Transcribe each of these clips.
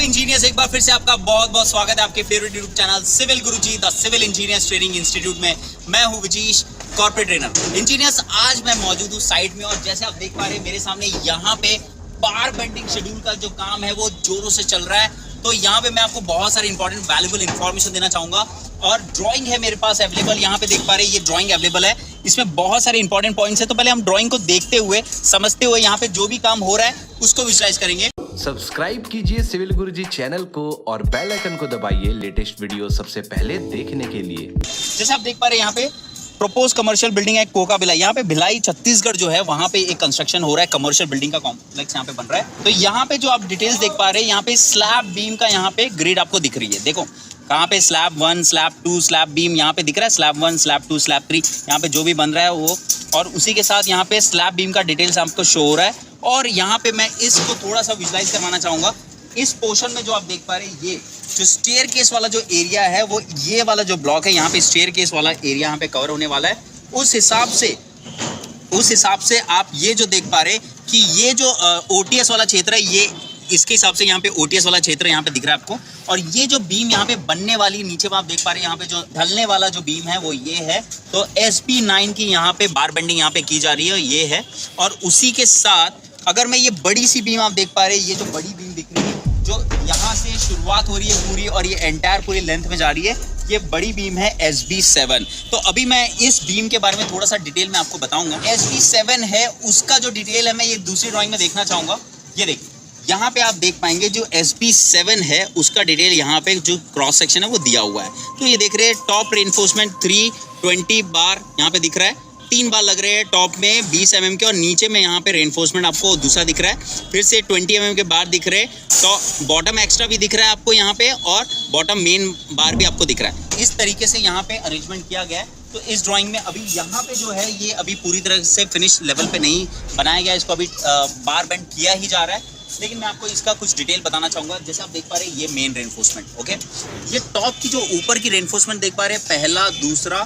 Engineers, एक बार फिर से आपका बहुत बहुत स्वागत है आपके favourite YouTube channel Civil Guruji the civil engineers training institute में। मैं हूं विजीश, कॉर्पोरेट ट्रेनर। इंजीनियर्स, आज मैं मौजूद हूं साइट में और जैसे आप देख पा रहे हैं मेरे सामने यहाँ पे बार बेंडिंग शेड्यूल का जो काम है वो जोरों से चल रहा है। तो यहाँ पे मैं आपको बहुत सारी इंपॉर्टेंट वैल्यूएबल इन्फॉर्मेशन देना चाहूंगा और ड्राइंग है मेरे पास अवेलेबल। यहाँ पे देख पा रहे हैं ये ड्राइंग अवेलेबल है, इसमें बहुत सारे इंपॉर्टेंट पॉइंट्स है। तो पहले हम ड्राइंग को देखते हुए समझते हुए यहाँ पे जो भी काम हो रहा है उसको विजुअलाइज करेंगे। सब्सक्राइब कीजिए सिविल गुरुजी चैनल को और बेल आइकन को दबाइए लेटेस्ट वीडियो सबसे पहले देखने के लिए। जैसे आप देख पा रहे हैं यहाँ पे प्रोपोज कमर्शियल बिल्डिंग है कोका भिलाई। यहाँ पे भिलाई छत्तीसगढ़ जो है वहाँ पे एक कंस्ट्रक्शन हो रहा है, कमर्शियल बिल्डिंग का कॉम्प्लेक्स यहाँ पे बन रहा है। तो यहाँ पे जो आप डिटेल्स देख पा रहे हैं यहाँ पे स्लैब बीम का यहाँ पे ग्रिड आपको दिख रही है। देखो कहाँ पे स्लैब 1, स्लैब 2, स्लैब बीम यहाँ पे दिख रहा है। स्लैब 1, स्लैब 2, स्लैब 3 यहाँ पे जो भी बन रहा है वो, और उसी के साथ यहाँ पे स्लैब बीम का डिटेल्स आपको शो हो रहा है। और यहाँ पे मैं इसको थोड़ा सा विजुलाइज करवाना चाहूँगा। इस पोर्शन में जो आप देख पा रहे हैं ये जो स्टेयर केस वाला जो एरिया है वो ये वाला जो ब्लॉक है यहाँ पे स्टेयर केस वाला एरिया यहाँ पे कवर होने वाला है। उस हिसाब से आप ये जो देख पा रहे हैं कि ये जो ओटीएस वाला क्षेत्र है ये इसके हिसाब से यहाँ पे ओटीएस वाला क्षेत्र यहाँ पे दिख रहा है आपको। और ये जो बीम यहाँ पे बनने वाली नीचे आप देख पा रहे हैं यहाँ पे जो ढलने वाला जो बीम है वो ये है। तो SP9 की यहाँ पे बार बेंडिंग यहाँ पे की जा रही है ये है। और उसी के साथ अगर मैं ये बड़ी सी बीम आप देख पा रहे हैं, ये जो बड़ी बीम दिख रही है जो यहाँ से शुरुआत हो रही है पूरी और ये एंटायर पूरी लेंथ में जा रही है, ये बड़ी बीम है SB7। तो अभी मैं इस बीम के बारे में थोड़ा सा डिटेल में आपको बताऊंगा। SB7 है उसका जो डिटेल है मैं ये दूसरी ड्राइंग में देखना चाहूंगा। ये देखिए यहाँ पे आप देख पाएंगे जो SB7 है उसका डिटेल यहाँ पे जो क्रॉस सेक्शन है वो दिया हुआ है। तो ये देख रहे हैं टॉप रेनफोर्समेंट 320 बार यहाँ पे दिख रहा है, 3 बार लग रहे हैं टॉप में 20 mm के, और नीचे में यहाँ पे रेनफोर्समेंट आपको दूसरा दिख रहा है, फिर से 20 mm के बार दिख रहे हैं। तो बॉटम एक्स्ट्रा भी दिख रहा है आपको यहाँ पे और बॉटम मेन बार भी आपको दिख रहा है। इस तरीके से यहाँ पे अरेंजमेंट किया गया है। तो इस ड्राइंग में अभी यहाँ पे जो है ये अभी पूरी तरह से फिनिश लेवल पे नहीं बनाया गया, इसको अभी बार बेंड किया ही जा रहा है। लेकिन मैं आपको इसका कुछ डिटेल बताना चाहूँगा। जैसे आप देख पा रहे हैं ये मेन रेनफोर्समेंट, ओके। ये टॉप की जो ऊपर की रेनफोर्समेंट देख पा रहे हैं, पहला, दूसरा,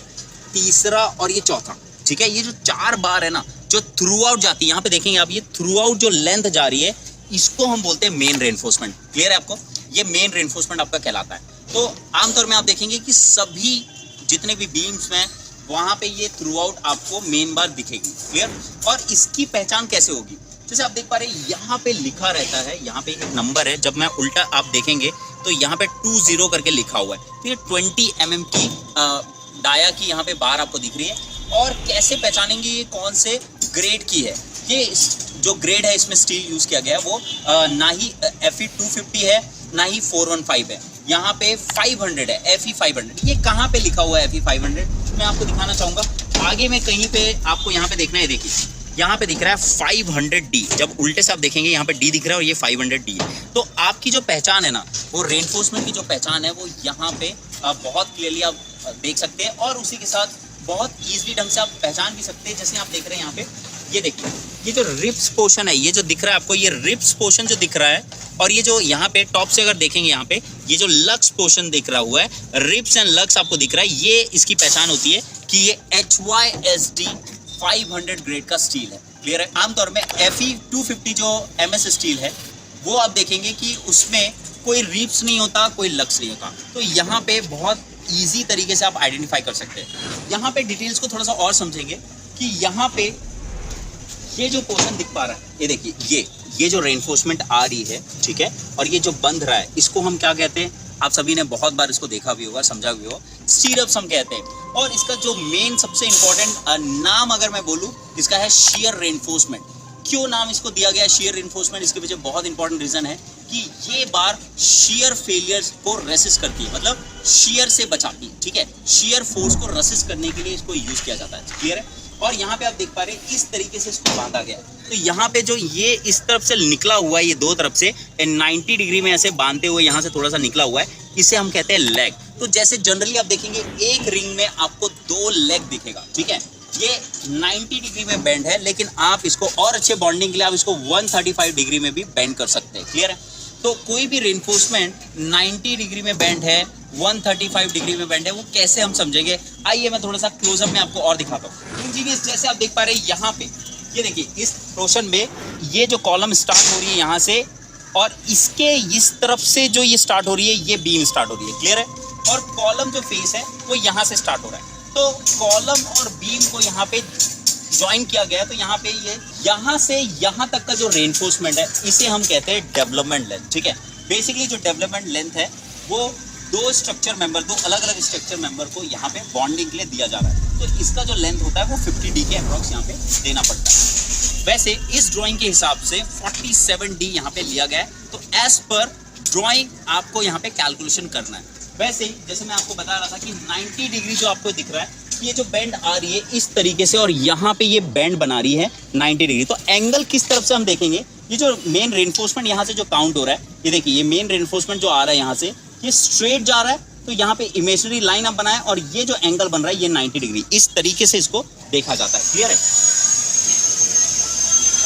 तीसरा और ये चौथा, ठीक है। ये जो 4 बार है ना जो थ्रू आउट जाती है, यहाँ पे देखेंगे आप, ये थ्रू आउट जो लेंथ जा रही है इसको हम बोलते हैं मेन रेनफोर्समेंट। क्लियर है आपको? ये मेन रेनफोर्समेंट आपका कहलाता है। तो आमतौर में आप देखेंगे कि सभी जितने भी बीम्स में वहाँ पे ये थ्रू आउट आपको मेन बार दिखेगी। क्लियर? और इसकी पहचान कैसे होगी? जैसे आप देख पा रहे हैं यहाँ पे लिखा रहता है, यहाँ पे एक नंबर है, जब मैं उल्टा आप देखेंगे तो यहाँ पे 20 करके लिखा हुआ है। तो ये 20 mm की डाया की यहाँ पे बार आपको दिख रही है। और कैसे पहचानेंगे ये कौन से ग्रेड की है? ये जो ग्रेड है इसमें स्टील यूज किया गया है वो ना ही FE 250 है ना ही 415 है, यहाँ पे 500 है, FE 500। ये कहाँ पे लिखा हुआ है FE 500? मैं आपको दिखाना चाहूँगा। आगे में कहीं पे आपको यहाँ पे देखना है, देखिए यहाँ पे दिख रहा है 500D। जब उल्टे से आप देखेंगे यहाँ पे D दिख रहा है और ये 500D है। तो आपकी जो पहचान है ना वो रेनफोर्समेंट की जो पहचान है वो यहाँ पे बहुत क्लियरली आप देख सकते हैं। और उसी के साथ बहुत ईजिली ढंग से आप पहचान भी सकते हैं। जैसे आप देख रहे हैं यहाँ पे, ये देखिए ये जो रिप्स पोर्शन है ये जो दिख रहा है आपको, ये रिप्स पोर्शन जो दिख रहा है, और ये जो यहाँ पे टॉप से अगर देखेंगे यहाँ पे ये जो लक्स पोर्शन दिख रहा हुआ है, रिप्स एंड लक्स आपको दिख रहा है, ये इसकी पहचान होती है कि ये HYSD 500 ग्रेड का स्टील है। क्लियर है? आमतौर में FE 250 जो MS स्टील है वो आप देखेंगे कि उसमें कोई रिप्स नहीं होता, कोई लक्स नहीं होता। तो यहाँ पे बहुत इजी तरीके से आप आइडेंटिफाई कर सकते हैं। यहाँ पे डिटेल्स को थोड़ा सा और समझेंगे कि यहाँ पे ये जो पोर्शन दिख पा रहा है, ये देखिए ये जो रेनफोर्समेंट आ रही है, ठीक है, और ये जो बंध रहा है इसको हम क्या कहते हैं? आप सभी ने बहुत बार इसको देखा भी होगा, समझा भी होगा, स्टीरअप्स हम कहते हैं। और इसका जो मेन सबसे इंपॉर्टेंट नाम अगर मैं बोलूँ इसका है शियर रेनफोर्समेंट। क्यों नाम इसको दिया गया शियर रेनफोर्समेंट? इसके पीछे बहुत इंपॉर्टेंट रीजन है कि ये बार शियर फेलियर्स को रेसिस्ट करती है, मतलब शियर से बचाती है, ठीक है। शियर फोर्स को रेसिस्ट करने के लिए इसको यूज किया जाता है। क्लियर है? और यहाँ पे आप देख पा रहे हैं इस तरीके से इसको बांधा गया है। तो यहाँ पे जो ये इस तरफ से निकला हुआ है, ये दो तरफ से 90 डिग्री में ऐसे बांधते हुए यहाँ से थोड़ा सा निकला हुआ है, इसे हम कहते हैं लेग। तो जैसे जनरली आप देखेंगे एक रिंग में आपको 2 लेग दिखेगा, ठीक है। ये 90 डिग्री में बेंड है, लेकिन आप इसको और अच्छे बॉन्डिंग के लिए आप इसको 135 डिग्री में भी बेंड कर सकते हैं। क्लियर है? तो कोई भी रेनफोर्समेंट 90 डिग्री में बेंड है, 135 डिग्री में बेंड है, वो कैसे हम समझेंगे? आइए मैं थोड़ा सा क्लोजअप में आपको और दिखाता हूँ। इंजीनियर्स, जैसे आप देख पा रहे हैं यहाँ पे, ये देखिए इस पोर्शन में ये जो कॉलम स्टार्ट हो रही है यहाँ से और इसके इस तरफ से जो ये स्टार्ट हो रही है, ये बीम स्टार्ट हो रही है, क्लियर है। और कॉलम जो फेस है वो यहाँ से स्टार्ट हो रहा है। तो कॉलम और बीम को यहाँ पे ज्वाइन किया गया है। तो यहाँ पे ये यहाँ से यहाँ तक का जो रेनफोर्समेंट है इसे हम कहते हैं डेवलपमेंट लेंथ, ठीक है। बेसिकली जो डेवलपमेंट लेंथ है वो दो स्ट्रक्चर मेंबर, दो अलग अलग स्ट्रक्चर मेंबर को यहाँ पे बॉन्डिंग के लिए दिया जा रहा है। तो इसका जो लेंथ होता है वो 50D के अप्रॉक्स यहाँ पे देना पड़ता है। वैसे इस ड्राइंग के हिसाब से 47D यहाँ पे लिया गया है। तो एज पर ड्राइंग आपको यहाँ पे कैलकुलेशन करना है। वैसे जैसे मैं आपको बता रहा था कि 90 डिग्री जो आपको दिख रहा है, ये जो बेंड आ रही है इस तरीके से और यहाँ पे ये बेंड बना रही है 90 डिग्री। तो एंगल किस तरफ से हम देखेंगे, ये जो मेन रेनफोर्समेंट यहाँ से जो काउंट हो रहा है, ये देखिए ये मेन रेनफोर्समेंट जो आ रहा है यहाँ से, ये स्ट्रेट जा रहा है। तो यहाँ पे इमेजिनरी लाइन आप बनाए और ये जो एंगल बन रहा है ये 90 डिग्री, इस तरीके से इसको देखा जाता है, क्लियर है।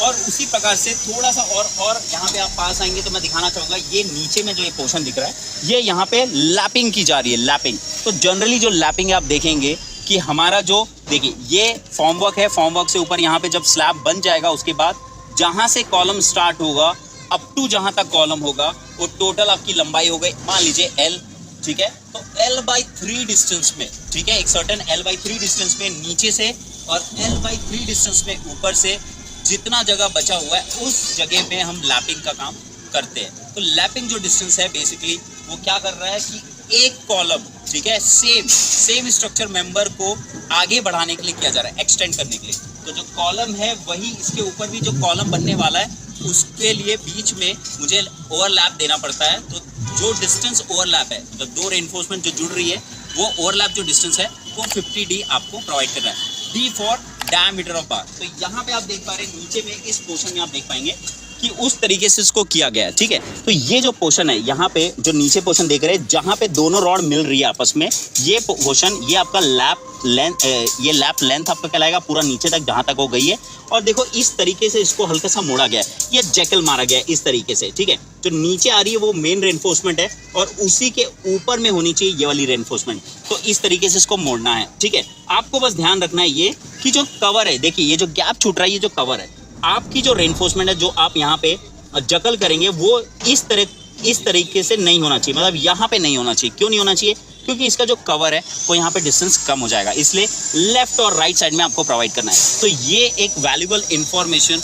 और उसी प्रकार से थोड़ा सा और यहाँ पे आप पास आएंगे तो मैं दिखाना चाहूँगा, ये नीचे में जो ये पोर्शन दिख रहा है ये यहाँ पे लैपिंग की जा रही है, लैपिंग। तो जनरली जो लैपिंग है आप देखेंगे कि हमारा जो देखिए ये फॉर्मवर्क है, फॉर्मवर्क से ऊपर यहाँ पे जब स्लैब बन जाएगा उसके बाद जहाँ से कॉलम स्टार्ट होगा अप टू जहाँ तक कॉलम होगा वो टोटल आपकी लंबाई हो गई मान लीजिए L, ठीक है। तो L/3 डिस्टेंस में, ठीक है, एक सर्टेन L/3 डिस्टेंस में नीचे से और L/3 डिस्टेंस में ऊपर से जितना जगह बचा हुआ है उस जगह पे हम लैपिंग का काम करते हैं। तो लैपिंग जो डिस्टेंस है बेसिकली वो क्या कर रहा है कि एक कॉलम, ठीक है, सेम स्ट्रक्चर मेंबर को आगे बढ़ाने के लिए किया जा रहा है, एक्सटेंड करने के लिए। तो जो कॉलम है वही इसके ऊपर भी जो कॉलम बनने वाला है उसके लिए बीच में मुझे ओवरलैप देना पड़ता है। तो जो डिस्टेंस ओवरलैप है, मतलब दो रेनफोर्समेंट जो जुड़ रही है वो ओवरलैप जो डिस्टेंस है वो 50D आपको प्रोवाइड करना है। D फॉर डायमीटर ऑफ बार। तो यहाँ पे आप देख पा रहे हैं नीचे में इस पोर्शन में आप देख पाएंगे कि उस तरीके से इसको किया गया है, ठीक है। तो ये जो पोर्शन है यहाँ पे जो नीचे पोर्शन देख रहे हैं जहाँ पे दोनों रॉड मिल रही है आपस में, ये पोर्शन ये आपका लैप लेंथ, ये लैप लेंथ आपका कहलाएगा पूरा नीचे तक जहाँ तक हो गई है। और देखो इस तरीके से इसको हल्का सा मोड़ा गया है, ये जैकल मारा गया है इस तरीके से, ठीक है। जो नीचे आ रही है वो मेन रेनफोर्समेंट है और उसी के ऊपर में होनी चाहिए ये वाली रेनफोर्समेंट। तो इस तरीके से इसको मोड़ना है, ठीक है। आपको बस ध्यान रखना है ये कि जो कवर है, देखिए ये जो गैप छूट रहा है, ये जो कवर है आपकी जो रेनफोर्समेंट है जो आप यहाँ पे जकल करेंगे वो इस तरीके से नहीं होना चाहिए, मतलब यहाँ पे नहीं होना चाहिए। क्यों नहीं होना चाहिए? क्योंकि इसका जो कवर है वो यहाँ पे डिस्टेंस कम हो जाएगा, इसलिए लेफ्ट और राइट साइड में आपको प्रोवाइड करना है। तो ये एक वैल्यूएबल इंफॉर्मेशन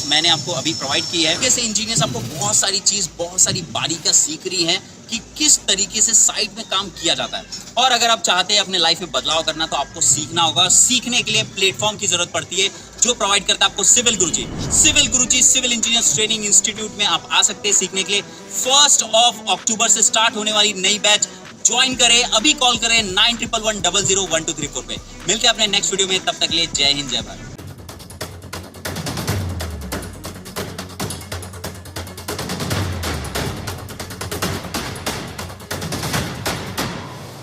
मैंने आपको अभी प्रोवाइड की है। जैसे इंजीनियर्स आपको बहुत सारी चीज़, बहुत सारी बारीकियां सीख रही हैं कि किस तरीके से साइट में काम किया जाता है। और अगर आप चाहते हैं अपने लाइफ में बदलाव करना तो आपको सीखना होगा। सीखने के लिए प्लेटफॉर्म की जरूरत पड़ती है जो प्रोवाइड करता है आपको सिविल गुरुजी। सिविल इंजीनियर्स ट्रेनिंग इंस्टीट्यूट में आप आ सकते हैं सीखने के लिए। 1 अक्टूबर से स्टार्ट होने वाली नई बैच ज्वाइन करें, अभी कॉल करें 9111001234 पे। मिलते हैं अपने नेक्स्ट वीडियो में, तब तक के लिए जय हिंद जय भारत।